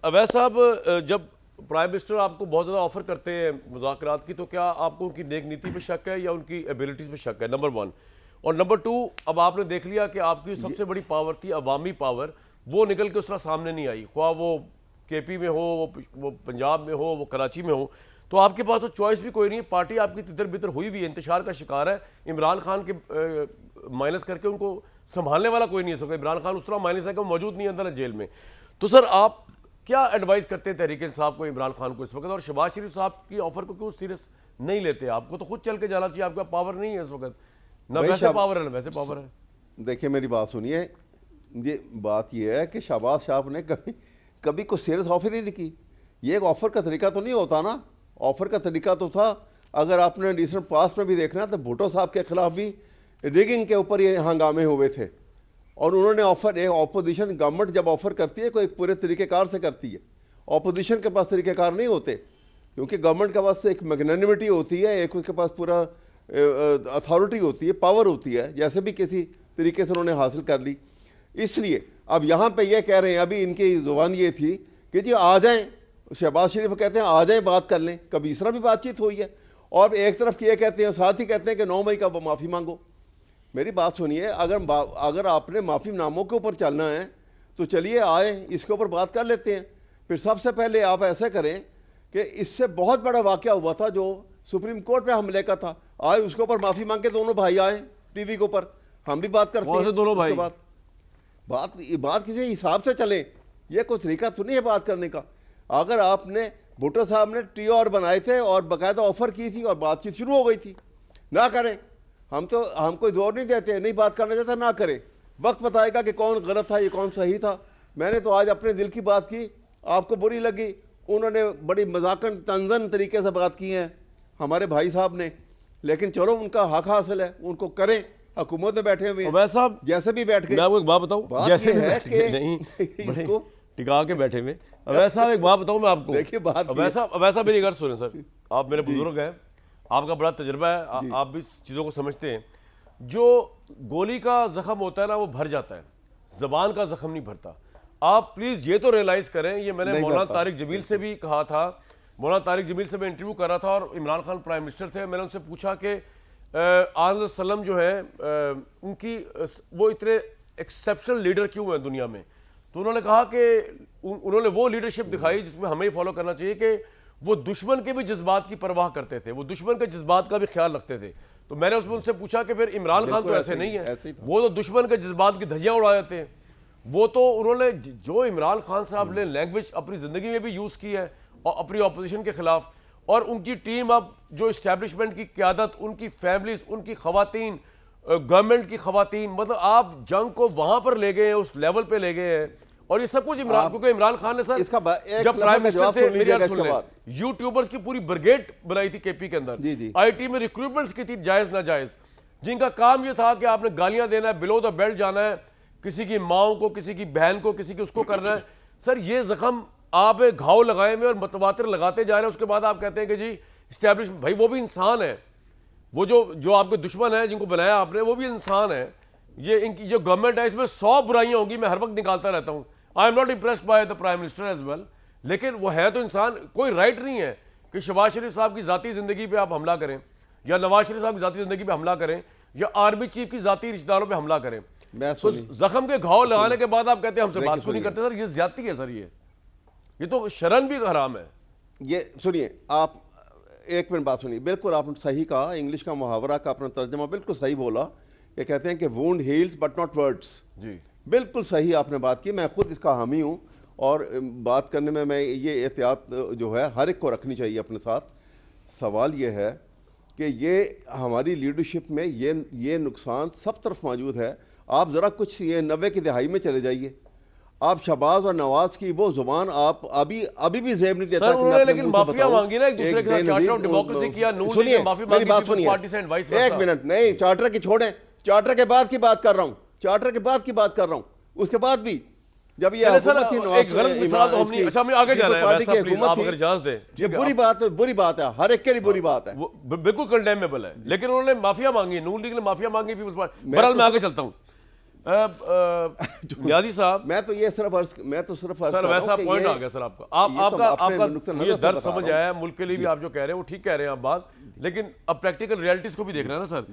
अवैध साहब, जब प्राइम मिनिस्टर आपको बहुत ज़्यादा ऑफर करते हैं मुज़ाकरात की, तो क्या आपको उनकी नेक नीति पे शक है या उनकी एबिलिटीज़ पे शक है? नंबर 1। और नंबर 2, अब आपने देख लिया कि आपकी सबसे बड़ी पावर थी अवामी पावर, वो निकल के उस तरह सामने नहीं आई, ख्वाह वो केपी में हो, वो पंजाब में हो, वो कराची में हो, तो आपके पास तो चॉइस भी कोई नहीं है। पार्टी आपकी तितर बितर हुई हुई है, इंतशार का शिकार है। इमरान खान के माइनस करके उनको संभालने वाला कोई नहीं है। सो इमरान खान उस तरह माइनस है कि वो मौजूद नहीं अंदर जेल में। तो सर आप क्या एडवाइस करते हैं तहरीक इंसाफ को, इमरान खान को इस वक्त, और शहबाज शरीफ साहब की ऑफर को क्यों सीरियस नहीं लेते? आपको तो खुद चल के जाना चाहिए, आपका पावर नहीं है इस वक्त, ना वैसे पावर है ना वैसे पावर है। देखिए मेरी बात सुनिए, ये बात ये है कि शहबाज साहब ने कभी कोई सीरियस ऑफर ही नहीं की। ये एक ऑफर का तरीका तो नहीं होता ना। ऑफर का तरीका तो था, अगर आपने रिसेंट पास्ट में भी देखना तो भुट्टो साहब के खिलाफ भी रिगिंग के ऊपर ये हंगामे हुए थे, और उन्होंने ऑफर, एक ऑपोजिशन गवर्नमेंट जब ऑफर करती है कोई पूरे तरीक़ेकार से करती है। ऑपोजिशन के पास तरीक़ेकार नहीं होते, क्योंकि गवर्नमेंट के पास एक मैग्नेनिमिटी होती है, एक उसके पास पूरा अथॉरिटी होती है, पावर होती है, जैसे भी किसी तरीके से उन्होंने हासिल कर ली। इसलिए अब यहाँ पे ये कह रहे हैं, अभी इनकी जुबान ये थी कि जी आ जाएं, शहबाज शरीफ कहते हैं आ जाएं बात कर लें। कभी इस तरह भी बातचीत हुई है? और एक तरफ ये कहते हैं, साथ ही कहते हैं कि 9 मई का माफ़ी मांगो। मेरी बात सुनिए, अगर आपने माफ़ी नामों के ऊपर चलना है तो चलिए आए, इसके ऊपर बात कर लेते हैं। फिर सबसे पहले आप ऐसे करें कि इससे बहुत बड़ा वाक़या हुआ था जो सुप्रीम कोर्ट पे हमले का था, आए उसके ऊपर माफ़ी मांग के दोनों भाई आए टीवी के ऊपर, हम भी बात करते हैं। दोनों भाई बात किसी हिसाब से चले, ये कोई तरीका तो नहीं है बात करने का। अगर आपने भुट्टो साहब ने TR बनाए थे और बाकायदा ऑफर की थी और बातचीत शुरू हो गई थी, ना करें। हम कोई जोर नहीं देते, नहीं बात करना चाहता ना करें, वक्त बताएगा कि कौन गलत था, ये कौन सही था। मैंने तो आज अपने दिल की बात की, आपको बुरी लगी, उन्होंने बड़ी मजाकन तंजन तरीके से बात की है हमारे भाई साहब ने, लेकिन चलो उनका हक हासिल है, उनको करें। हुकूमत में बैठे हुए हैं, साहब जैसे भी बैठ गए। मैं आपको एक बात बताऊं, जैसे भी बैठ गए नहीं इसको टिका के बैठे हुए। वैसा एक बात बताऊं मैं आपको, देखिए बात वैसा मेरी घर सुने सर, आप मेरे बुजुर्ग हैं, आपका बड़ा तजुर्बा है, आप भी चीज़ों को समझते हैं। जो गोली का जख्म होता है ना वो भर जाता है, जबान का जख्म नहीं भरता। आप प्लीज़ ये तो रियलाइज़ करें, ये मैंने मौलाना तारिक जमील से भी कहा था। मौलाना तारिक जमील से मैं इंटरव्यू कर रहा था और इमरान खान प्राइम मिनिस्टर थे। मैंने उनसे पूछा कि आज़ सल्लम जो है उनकी वो इतने एक्सेप्शनल लीडर क्यों हैं दुनिया में? तो उन्होंने कहा कि उन्होंने वो लीडरशिप दिखाई जिसमें हमें फॉलो करना चाहिए कि वो दुश्मन के भी जज्बात की परवाह करते थे, वो दुश्मन के जज्बात का भी ख्याल रखते थे। तो मैंने उसमें उनसे पूछा कि फिर इमरान खान तो ऐसे नहीं है, वो तो दुश्मन के जज्बात की धज्जियां उड़ा देते हैं। वो तो उन्होंने जो इमरान खान साहब ने लैंग्वेज अपनी ज़िंदगी में भी यूज़ की है और अपनी ऑपोजिशन के खिलाफ, और उनकी टीम अब जो इस्टेब्लिशमेंट की क़यादत, उनकी फैमिलीज, उनकी ख़वातीन, गवर्नमेंट की ख़वातीन, मतलब आप जंग को वहाँ पर ले गए हैं, उस लेवल पर ले गए हैं। और ये सब कुछ इमरान, क्योंकि इमरान खान ने सर जब प्राइम मिनिस्टर थे, मेरी बात सुन लें, यूट्यूबर्स की पूरी ब्रिगेड बनाई थी केपी के अंदर, IT में रिक्रूटमेंट्स की थी जायज़ नाजायज़, जिनका काम ये था कि आपने गालियां देना है, बिलो द बेल्ट जाना है, किसी की माओ को, किसी की बहन को, किसी की उसको करना है। सर ये जख्म आप घाव लगाए हुए और मतवातिर लगाते जा रहे हैं, उसके बाद आप कहते हैं कि जी इस्टेब्लिश, भाई वो भी इंसान है, वो जो आपके दुश्मन है जिनको बनाया आपने, वो भी इंसान है। ये इनकी जो गवर्नमेंट है इसमें 100 बुराइयां होंगी, मैं हर वक्त निकालता रहता हूँ। I am not impressed by the prime minister as well, लेकिन वो है तो इंसान। कोई राइट नहीं है कि शहबाज शरीफ साहब की ज़ाती ज़िंदगी पे आप हमला करें, या नवाज शरीफ साहब की ज़ाती ज़िंदगी पे हमला करें, या आर्मी चीफ की ज़ाती रिश्तेदारों पे हमला करें। तो जख्म के घाव लगाने के बाद आप कहते हैं हमसे बात क्यों नहीं करते? सर ये ज्यादती है सर, ये तो शरन भी हराम है। ये सुनिए, आप एक मिनट बात सुनिए, बिल्कुल आपने सही कहा, इंग्लिश का मुहावरा का अपना तर्जमा बिल्कुल सही बोला। ये कहते हैं कि wound heals but not words. जी बिल्कुल सही आपने बात की, मैं खुद इसका हामी हूँ, और बात करने में मैं ये एहतियात जो है हर एक को रखनी चाहिए अपने साथ। सवाल ये है कि ये हमारी लीडरशिप में ये नुकसान सब तरफ मौजूद है। आप ज़रा कुछ ये 90 की दहाई में चले जाइए, आप शहबाज और नवाज की वो जुबान आप अभी भी जेब नहीं देता। सर उन्होंने लेकिन माफिया मांगी ना एक दूसरे के साथ, चार्टर ऑफ डेमोक्रेसी किया, नून लीग ने माफी मांगी पीपल्स पार्टी से, एडवाइस। एक मिनट, नहीं चार्टर की छोड़ें, चार्टर के बाद की बात कर रहा हूँ, चार्टर के बाद की बात कर रहा हूँ। उसके बाद भी जब ये हुकूमत थी, ये बुरी बात है, हर एक के लिए बुरी बात है, बिल्कुल कंडेमेबल है, लेकिन उन्होंने माफिया मांगी, नून लीग ने माफिया मांगी पीपल्स पार्टी। बहरहाल मैं आगे चलता हूँ। नियाजी साहब, मैं तो सिर्फ अर्ज सर कर रहा वैसा हूं कि पॉइंट ये- आ गया सर आपका, ये तो आपका अपने आपका नुक्ते मुझे नज़र से दर्द बता समझ रहा हूं। आया, मुल्क के लिए भी आप जो कह रहे हैं वो ठीक कह रहे हैं आप बात, लेकिन अब प्रैक्टिकल रियलिटीज को भी देख रहे हैं ना सर।